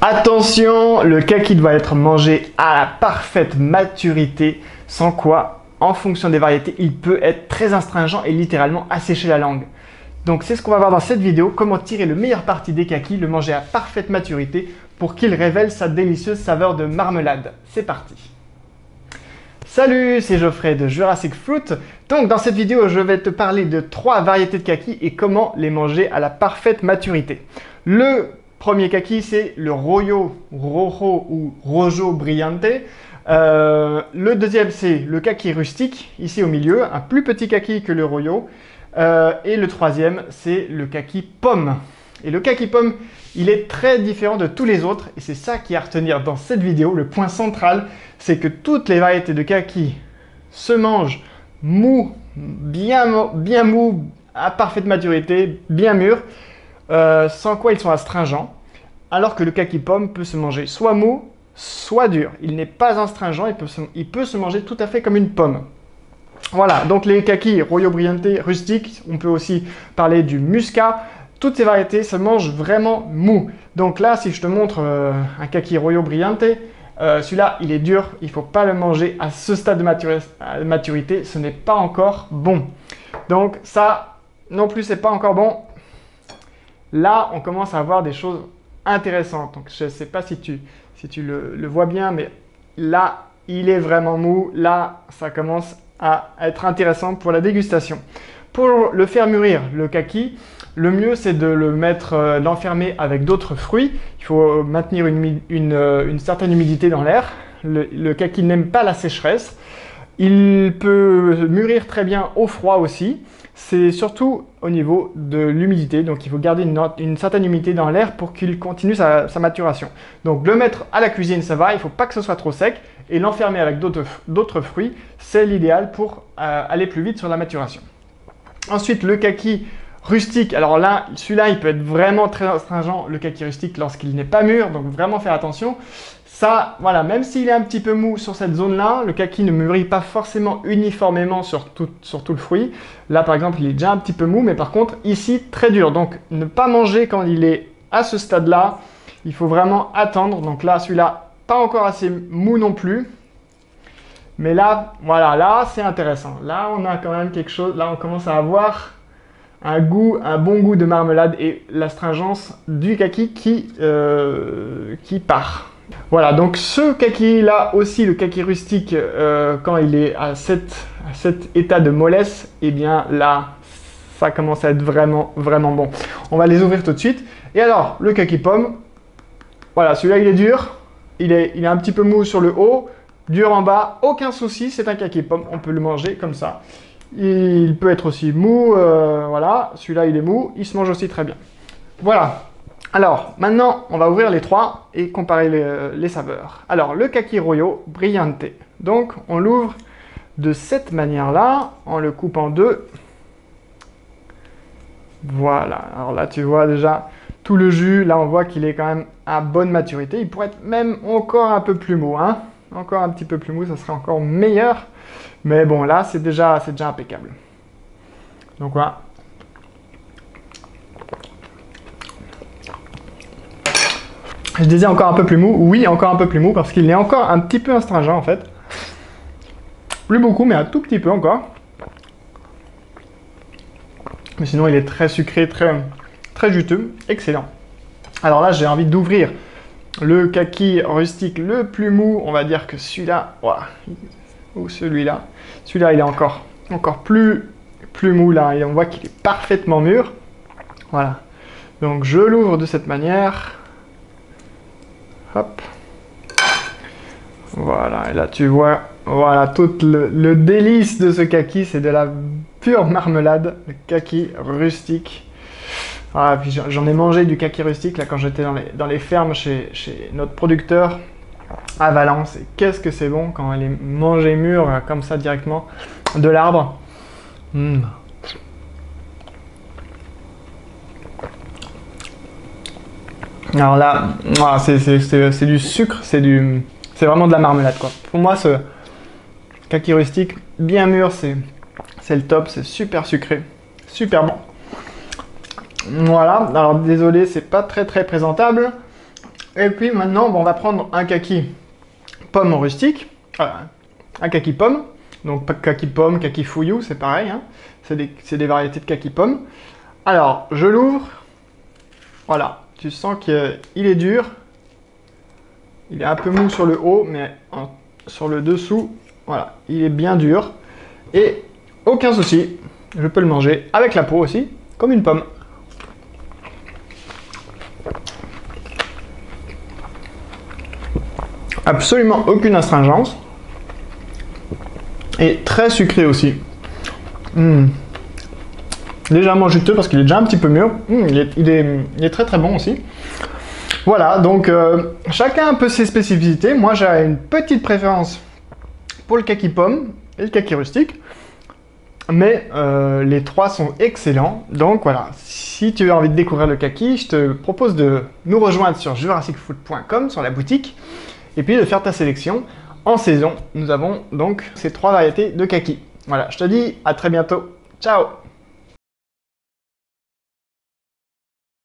Attention, le kaki doit être mangé à la parfaite maturité, sans quoi, en fonction des variétés, il peut être très astringent et littéralement assécher la langue. Donc c'est ce qu'on va voir dans cette vidéo, comment tirer le meilleur parti des kakis, le manger à parfaite maturité pour qu'il révèle sa délicieuse saveur de marmelade. C'est parti! Salut, c'est Geoffrey de Jurassic Fruit. Donc dans cette vidéo, je vais te parler de 3 variétés de kakis et comment les manger à la parfaite maturité. Le premier kaki, c'est le Rojo ou Rojo Brillante. Le deuxième, c'est le kaki rustique, ici au milieu, un plus petit kaki que le Rojo. Et le troisième, c'est le kaki pomme. Et le kaki pomme, il est très différent de tous les autres. Et c'est ça qui est à retenir dans cette vidéo. Le point central, c'est que toutes les variétés de kaki se mangent mou, bien mou, à parfaite maturité, bien mûrs. Sans quoi ils sont astringents, alors que le kaki pomme peut se manger soit mou, soit dur. Il n'est pas astringent, il peut se manger tout à fait comme une pomme. Voilà, donc les kakis Rojo Brillante, rustiques, on peut aussi parler du muscat. Toutes ces variétés se mangent vraiment mou. Donc là, si je te montre un kaki Rojo Brillante, celui-là, il est dur, il ne faut pas le manger à ce stade de maturité, ce n'est pas encore bon. Donc ça, non plus, c'est pas encore bon. Là, on commence à avoir des choses intéressantes. Donc, je ne sais pas si tu le vois bien, mais là, il est vraiment mou. Là, ça commence à être intéressant pour la dégustation. Pour le faire mûrir, le kaki, le mieux, c'est de le mettre, l'enfermer avec d'autres fruits. Il faut maintenir une certaine humidité dans l'air. Le kaki n'aime pas la sécheresse. Il peut mûrir très bien au froid aussi. C'est surtout au niveau de l'humidité, donc il faut garder une certaine humidité dans l'air pour qu'il continue sa maturation. Donc le mettre à la cuisine, ça va, il ne faut pas que ce soit trop sec, et l'enfermer avec d'autres fruits, c'est l'idéal pour aller plus vite sur la maturation. Ensuite, le kaki rustique, alors là, celui-là, il peut être vraiment très astringent, le kaki rustique, lorsqu'il n'est pas mûr, donc vraiment faire attention. Ça, voilà, même s'il est un petit peu mou sur cette zone-là, le kaki ne mûrit pas forcément uniformément sur tout le fruit. Là, par exemple, il est déjà un petit peu mou, mais par contre, ici, très dur. Donc, ne pas manger quand il est à ce stade-là. Il faut vraiment attendre. Donc là, celui-là, pas encore assez mou non plus. Mais là, voilà, là, c'est intéressant. Là, on a quand même quelque chose. Là, on commence à avoir un bon goût de marmelade et l'astringence du kaki qui part. Voilà, donc ce kaki-là aussi, le kaki rustique, quand il est à cet état de mollesse, eh bien là, ça commence à être vraiment bon. On va les ouvrir tout de suite. Et alors, le kaki pomme, voilà, celui-là, il est dur. Il est un petit peu mou sur le haut, dur en bas, aucun souci, c'est un kaki pomme. On peut le manger comme ça. Il peut être aussi mou, voilà, celui-là, il est mou. Il se mange aussi très bien. Voilà. Alors, maintenant, on va ouvrir les 3 et comparer les saveurs. Alors, le kaki Rojo Brillante. Donc, on l'ouvre de cette manière-là, en le coupant en 2. Voilà. Alors là, tu vois déjà tout le jus. Là, on voit qu'il est quand même à bonne maturité. Il pourrait être même encore un peu plus mou, hein. Encore un petit peu plus mou, ça serait encore meilleur. Mais bon, là, c'est déjà impeccable. Donc, voilà. Je disais encore un peu plus mou. Oui, encore un peu plus mou parce qu'il est encore un petit peu astringent en fait. Plus beaucoup, mais un tout petit peu encore. Mais sinon, il est très sucré, très juteux. Excellent. Alors là, j'ai envie d'ouvrir le kaki rustique le plus mou. On va dire que celui-là, voilà, ou celui-là. Celui-là, il est encore plus mou là. Et on voit qu'il est parfaitement mûr. Voilà. Donc, je l'ouvre de cette manière. Hop. Voilà, et là tu vois, voilà, tout le délice de ce kaki, c'est de la pure marmelade, le kaki rustique. Ah, puis j'en ai mangé du kaki rustique là quand j'étais dans les fermes chez notre producteur à Valence. Et qu'est-ce que c'est bon quand elle est mangée mûre comme ça directement de l'arbre. Alors là, c'est du sucre, c'est vraiment de la marmelade quoi. Pour moi, ce kaki rustique bien mûr, c'est le top, c'est super sucré, super bon. Voilà, alors désolé, c'est pas très présentable. Et puis maintenant, bon, on va prendre un kaki pomme rustique, un kaki pomme. Donc kaki pomme, kaki fouillou, c'est pareil, hein. C'est des variétés de kaki pomme. Alors, je l'ouvre. Voilà, tu sens qu'il est dur. Il est un peu mou sur le haut, mais sur le dessous, voilà, il est bien dur. Et aucun souci, je peux le manger avec la peau aussi, comme une pomme. Absolument aucune astringence. Et très sucré aussi. Légèrement juteux parce qu'il est déjà un petit peu mûr. Il est très très bon aussi. Voilà, donc chacun a un peu ses spécificités. Moi j'ai une petite préférence pour le kaki pomme et le kaki rustique. Mais les trois sont excellents. Donc voilà, si tu as envie de découvrir le kaki, je te propose de nous rejoindre sur jurassicfood.com, sur la boutique, et puis de faire ta sélection. En saison, nous avons donc ces trois variétés de kaki. Voilà, je te dis à très bientôt. Ciao!